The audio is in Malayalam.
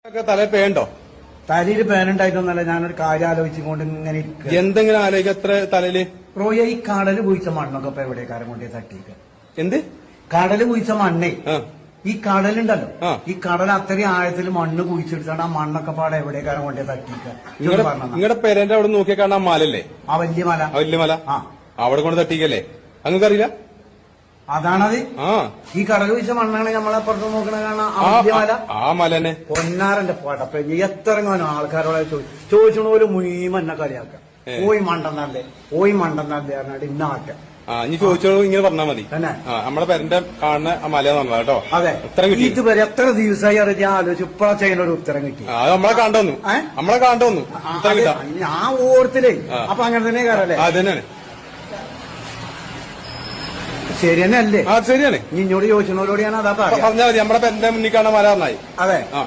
തല പേണ്ടോ? തലയിൽ പേനുണ്ടായിട്ടൊന്നല്ല, ഞാനൊരു കാര്യം ആലോചിച്ചുകൊണ്ട് ഇങ്ങനെ എന്തെങ്കിലും ആലോചിക്ക എത്ര തലയില് റോയ ഈ കടല് കുഴിച്ച മണ്ണൊക്കെ ഇപ്പൊ എവിടേക്കാരം കൊണ്ടേ തട്ടിക്ക? എന്ത് കടല് കുഴിച്ച മണ്ണേ, ആ ഈ കടലുണ്ടല്ലോ, ആ. ഈ കടൽ അത്രയും ആഴത്തിൽ മണ്ണ് കുഴിച്ചെടുത്താണ് ആ മണ്ണൊക്കെ പാടെ എവിടേക്കാരം കൊണ്ടേ തട്ടിക്ക? നിങ്ങളുടെ പേരന്റെ അവിടെ നോക്കിയ കാണാൻ മലല്ലേ? ആ വലിയ മല. ആ വലിയ മല. ആ അവിടെ കൊണ്ട് തട്ടിക്കല്ലേ? അങ്ങക്ക് അറിയില്ല? അതാണത്. ആ ഈ കടൽ കുഴിച്ച മണ്ണാണ് നമ്മളപ്പുറത്ത് നോക്കണ കാണാൻ ആ വലിയ മല. ആ മലനെ പൊന്നാരന്റെ പോട്ടപ്പ എത്രങ്ങാനും ആൾക്കാരോടെ ചോദിച്ചോളൂ പോലും മുഴുവൻ എന്നെ കളിയാക്ക. പോയി മണ്ടെന്നല്ലേ, പോയി മണ്ടെന്നല്ലേ പറഞ്ഞാൽ ഇന്നാട്ട. ആ ഇനി ചോദിച്ചോളൂ, ഇങ്ങനെ പറഞ്ഞാൽ മതി. തന്നെ നമ്മളെ പേരന്റെ കാണുന്ന ആ മല പറഞ്ഞ കേട്ടോ. അതെ, ഉത്തരം കിട്ടി. ഇതുവരെ എത്ര ദിവസമായി അറിയാൻ ആലോചിച്ചു, ഇപ്പഴാ ചെയ്യുന്ന ഒരു ഉത്തരം കിട്ടി. അത് നമ്മളെ കണ്ടോന്നു, നമ്മളെ കണ്ടോന്നു ഉത്തരം കിട്ടാ. ആ ഓർത്തില്ലേ? അപ്പൊ അങ്ങനെ തന്നെ കാരല്ലേ? അതന്നെയാണ്, ശരി തന്നെ അല്ലേ? ആ ശരിയാണ്. ഇന്നോട് ചോദിച്ചോളോട് ഞാൻ അതാ പറയാം. പറഞ്ഞാൽ മതി, നമ്മളെ പേരന്റെ മുന്നിൽ കാണാൻ മല പറഞ്ഞായി. അതെ, ആ